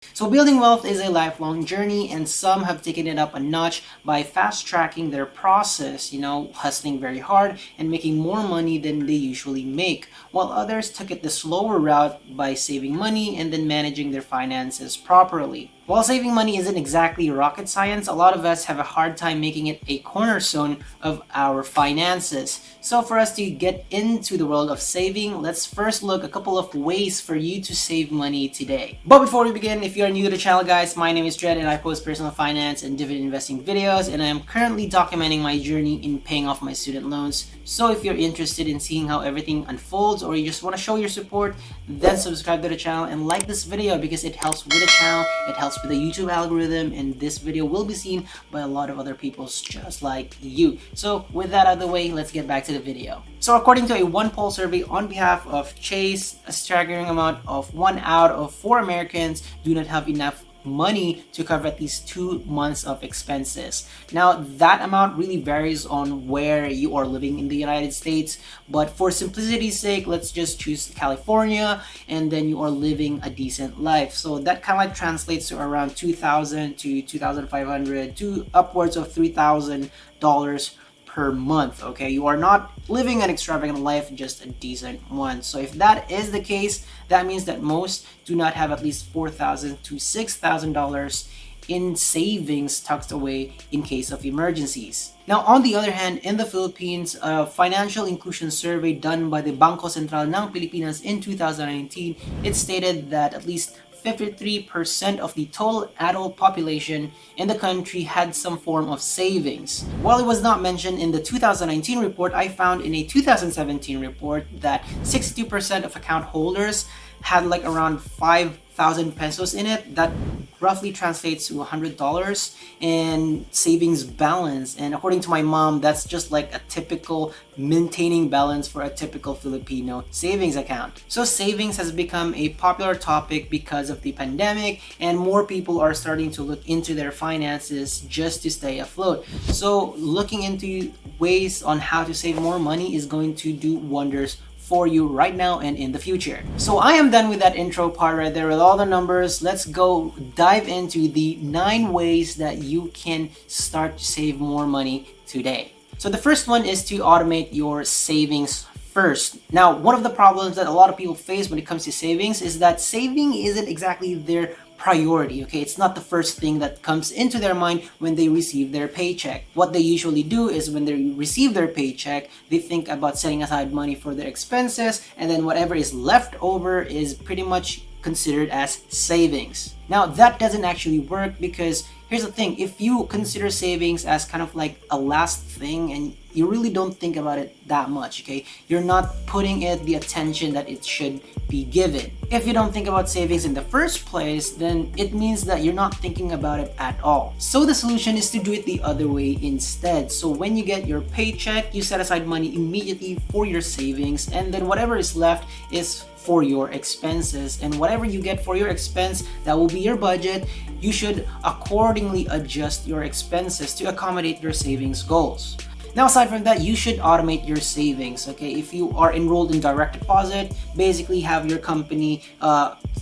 So building wealth is a lifelong journey, and some have taken it up a notch by fast tracking their process, hustling very hard and making more money than they usually make, while others took it the slower route by saving money and then managing their finances properly. While saving money isn't exactly rocket science, a lot of us have a hard time making it a cornerstone of our finances. So for us to get into the world of saving, let's first look a couple of ways for you to save money today. But before we begin, if you're new to the channel guys, my name is Dredd and I post personal finance and dividend investing videos, and I am currently documenting my journey in paying off my student loans. So if you're interested in seeing how everything unfolds, or you just want to show your support, then subscribe to the channel and like this video because it helps with the channel, it helps with the YouTube algorithm, and this video will be seen by a lot of other people just like you. So with that out of the way, let's get back to the video. So according to a one poll survey on behalf of Chase, a staggering amount of 1 out of 4 Americans do not have enough money to cover at least 2 months of expenses. Now that amount really varies on where you are living in the United States, but for simplicity's sake, let's just choose California, and then you are living a decent life. So that kind of like translates to around 2,000 to 2,500 to upwards of $3,000 per month. Okay, you are not living an extravagant life, just a decent one. So if that is the case, that means that most do not have at least $4,000 to $6,000 in savings tucked away in case of emergencies. Now, on the other hand, in the Philippines, a financial inclusion survey done by the Bangko Sentral ng Pilipinas in 2019, it stated that at least 53% of the total adult population in the country had some form of savings. While it was not mentioned in the 2019 report, I found in a 2017 report that 62% of account holders had like around 5,000 pesos in it. That roughly translates to $100 in savings balance. And according to my mom, that's just like a typical maintaining balance for a typical Filipino savings account. So savings has become a popular topic because of the pandemic, and more people are starting to look into their finances just to stay afloat. So looking into ways on how to save more money is going to do wonders for you right now and in the future. So I am done with that intro part right there with all the numbers. Let's go dive into the 9 ways that you can start to save more money today. So the first one is to automate your savings first. Now, one of the problems that a lot of people face when it comes to savings is that saving isn't exactly their priority. Okay, it's not the first thing that comes into their mind when they receive their paycheck. What they usually do is when they receive their paycheck, they think about setting aside money for their expenses, and then whatever is left over is pretty much considered as savings. Now that doesn't actually work, because here's the thing: if you consider savings as kind of like a last thing and you really don't think about it that much, okay, you're not putting it the attention that it should be given. If you don't think about savings in the first place, then it means that you're not thinking about it at all. So the solution is to do it the other way instead. So when you get your paycheck, you set aside money immediately for your savings, and then whatever is left is for your expenses. And whatever you get for your expense, that will be your budget. You should accordingly adjust your expenses to accommodate your savings goals. Now, aside from that, you should automate your savings. Okay, if you are enrolled in direct deposit, basically have your company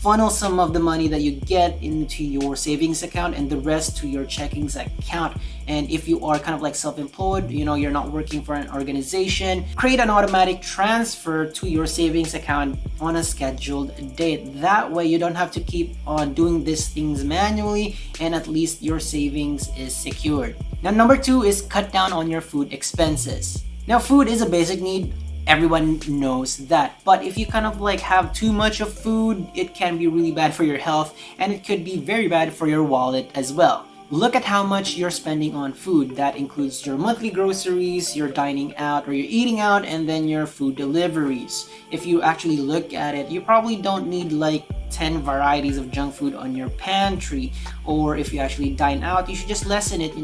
funnel some of the money that you get into your savings account and the rest to your checkings account. And if you are kind of like self-employed, you're not working for an organization, create an automatic transfer to your savings account on a scheduled date. That way you don't have to keep on doing these things manually, and at least your savings is secured. Now, number 2 is cut down on your food expenses. Now, food is a basic need. Everyone knows that. But if you kind of like have too much of food, it can be really bad for your health, and it could be very bad for your wallet as well. Look at how much you're spending on food. That includes your monthly groceries, your dining out or your eating out, and then your food deliveries. If you actually look at it, you probably don't need like 10 varieties of junk food on your pantry. Or if you actually dine out, you should just lessen it.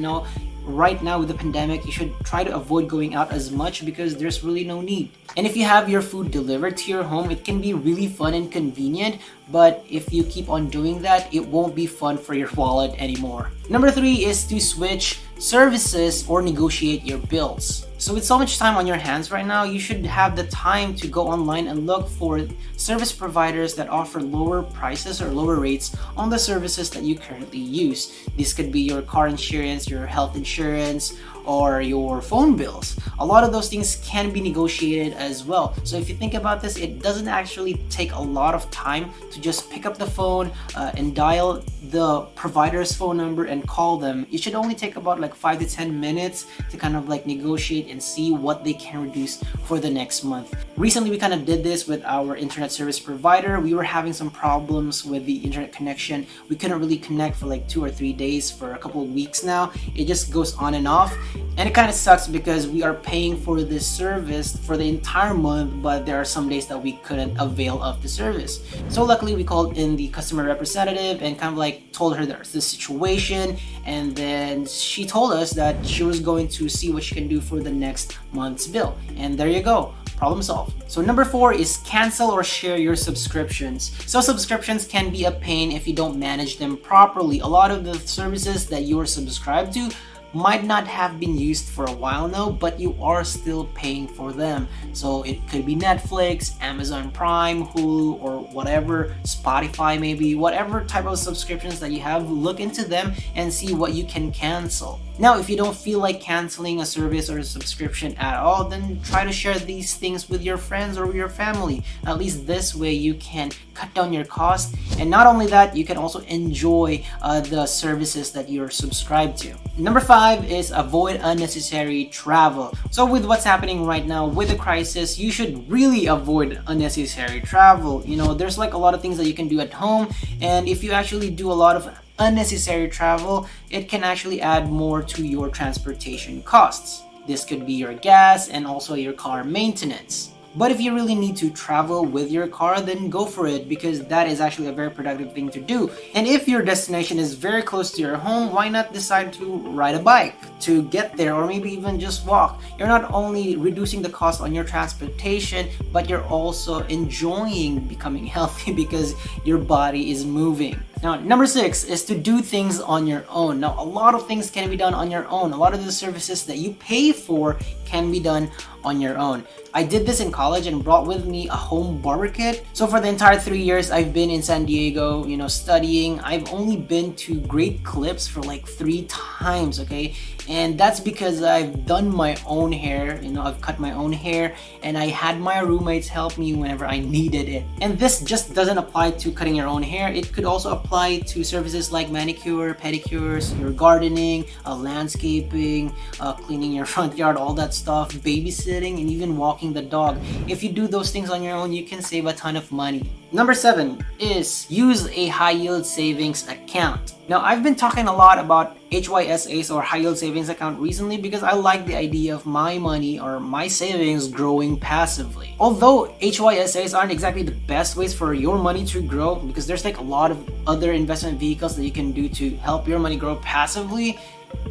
Right now with the pandemic, you should try to avoid going out as much because there's really no need. And if you have your food delivered to your home, it can be really fun and convenient, but if you keep on doing that, it won't be fun for your wallet anymore. Number 3 is to switch services or negotiate your bills. So with so much time on your hands right now, you should have the time to go online and look for service providers that offer lower prices or lower rates on the services that you currently use. This could be your car insurance, your health insurance, or your phone bills. A lot of those things can be negotiated as well. So if you think about this, it doesn't actually take a lot of time to just pick up the phone and dial the provider's phone number and call them. It should only take about like 5 to 10 minutes to kind of like negotiate and see what they can reduce for the next month. Recently, we kind of did this with our internet service provider. We were having some problems with the internet connection. We couldn't really connect for like 2 or 3 days for a couple of weeks now. It just goes on and off. And it kind of sucks because we are paying for this service for the entire month, but there are some days that we couldn't avail of the service. So luckily we called in the customer representative and kind of like told her there's this situation, and then she told us that she was going to see what she can do for the next month's bill. And there you go. Problem solved. So number 4 is cancel or share your subscriptions. So subscriptions can be a pain if you don't manage them properly. A lot of the services that you are subscribed to might not have been used for a while now, but you are still paying for them. So it could be Netflix, Amazon Prime, Hulu, or whatever, Spotify maybe, whatever type of subscriptions that you have, look into them and see what you can cancel. Now, if you don't feel like canceling a service or a subscription at all, then try to share these things with your friends or your family. At least this way you can cut down your cost. And not only that, you can also enjoy the services that you're subscribed to. Number 5 is avoid unnecessary travel. So with what's happening right now with the crisis, you should really avoid unnecessary travel. You know, there's like a lot of things that you can do at home. And if you actually do a lot of unnecessary travel, it can actually add more to your transportation costs. This could be your gas and also your car maintenance. But if you really need to travel with your car, then go for it, because that is actually a very productive thing to do. And if your destination is very close to your home, why not decide to ride a bike to get there, or maybe even just walk? You're not only reducing the cost on your transportation, but you're also enjoying becoming healthy because your body is moving. Now, number 6 is to do things on your own. Now, a lot of things can be done on your own. A lot of the services that you pay for can be done on your own. I did this in college and brought with me a home barber kit. So for the entire 3 years I've been in San Diego, studying, I've only been to Great Clips for like 3 times, okay? And that's because I've done my own hair, I've cut my own hair, and I had my roommates help me whenever I needed it. And this just doesn't apply to cutting your own hair. It could also apply to services like manicure, pedicures, your gardening, landscaping, cleaning your front yard, all that stuff, babysitting, and even walking the dog. If you do those things on your own, you can save a ton of money. Number 7 is use a high yield savings account. Now, I've been talking a lot about HYSAs or high yield savings account recently because I like the idea of my money or my savings growing passively. Although HYSAs aren't exactly the best ways for your money to grow, because there's like a lot of other investment vehicles that you can do to help your money grow passively,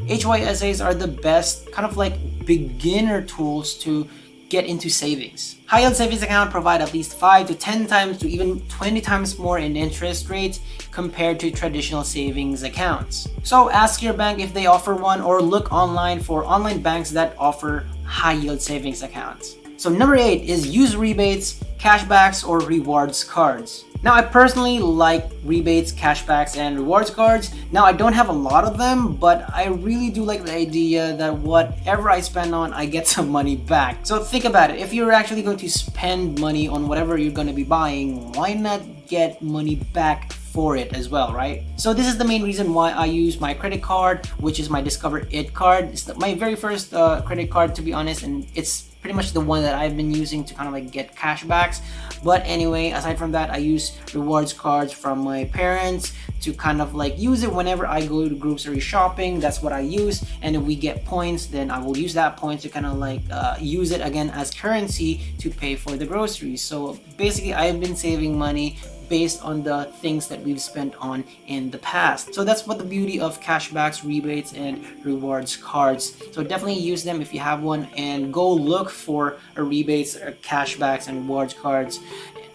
HYSAs are the best kind of like beginner tools to get into savings. High yield savings account provide at least 5 to 10 times to even 20 times more in interest rates compared to traditional savings accounts. So ask your bank if they offer one, or look online for online banks that offer high yield savings accounts. So number 8 is use rebates, cashbacks, or rewards cards. Now, I personally like rebates, cashbacks, and rewards cards. Now, I don't have a lot of them, but I really do like the idea that whatever I spend on, I get some money back. So think about it. If you're actually going to spend money on whatever you're going to be buying, why not get money back for it as well, right? So this is the main reason why I use my credit card, which is my Discover It card. It's my very first credit card, to be honest, and it's pretty much the one that I've been using to kind of like get cashbacks. But anyway, aside from that, I use rewards cards from my parents to kind of like use it whenever I go to grocery shopping. That's what I use. And if we get points, then I will use that point to kind of like use it again as currency to pay for the groceries. So basically, I've been saving money based on the things that we've spent on in the past. So that's what the beauty of cashbacks, rebates, and rewards cards. So definitely use them if you have one, and go look for a rebates, or cashbacks, and rewards cards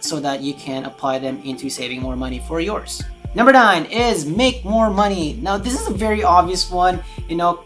so that you can apply them into saving more money for yours. Number 9 is make more money. Now, this is a very obvious one.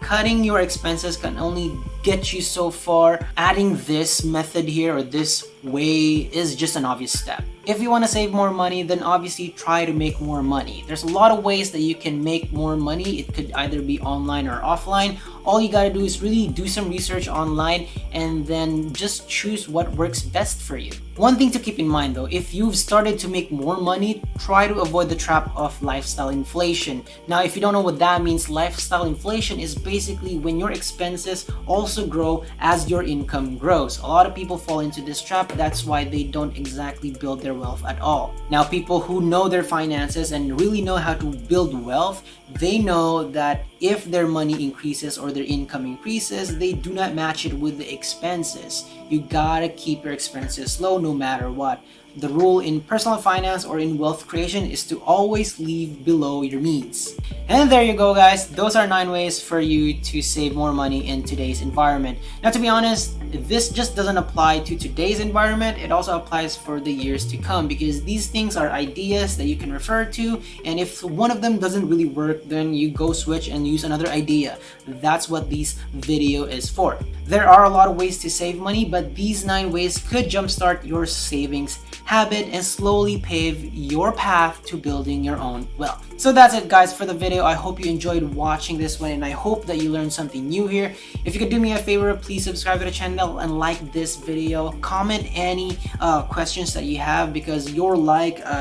Cutting your expenses can only get you so far, adding this method here or this way is just an obvious step. If you want to save more money, then obviously try to make more money. There's a lot of ways that you can make more money. It could either be online or offline. All you gotta do is really do some research online and then just choose what works best for you. One thing to keep in mind though, if you've started to make more money, try to avoid the trap of lifestyle inflation. Now, if you don't know what that means, lifestyle inflation is basically when your expenses also grow as your income grows. A lot of people fall into this trap. That's why they don't exactly build their wealth at all. Now, people who know their finances and really know how to build wealth, they know that if their money increases or their income increases, they do not match it with the expenses. You gotta keep your expenses low no matter what. The rule in personal finance or in wealth creation is to always leave below your means. And there you go, guys. Those are 9 ways for you to save more money in today's environment. Now, to be honest, this just doesn't apply to today's environment. It also applies for the years to come, because these things are ideas that you can refer to. And if one of them doesn't really work, then you go switch and use another idea. That's what this video is for. There are a lot of ways to save money, but these 9 ways could jumpstart your savings habit and slowly pave your path to building your own wealth. So that's it, guys, for the video. I hope you enjoyed watching this one, and I hope that you learned something new here. If you could do me a favor, please subscribe to the channel and like this video. Comment any questions that you have, because your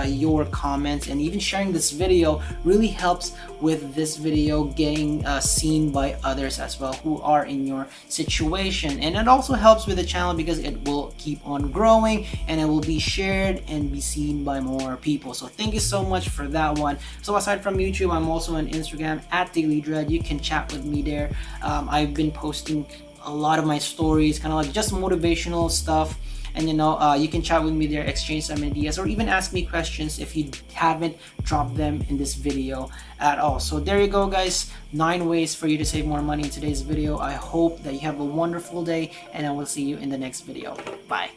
your comments, and even sharing this video really helps with this video getting seen by others as well who are in your situation. And it also helps with the channel because it will keep on growing and it will be shared and be seen by more people. So thank you so much for that one. So aside from YouTube, I'm also on Instagram at Daily Dredd. You can chat with me there. I've been posting a lot of my stories, kind of like just motivational stuff. And you can chat with me there, exchange some ideas, or even ask me questions if you haven't dropped them in this video at all. So there you go, guys. 9 ways for you to save more money in today's video. I hope that you have a wonderful day, and I will see you in the next video. Bye.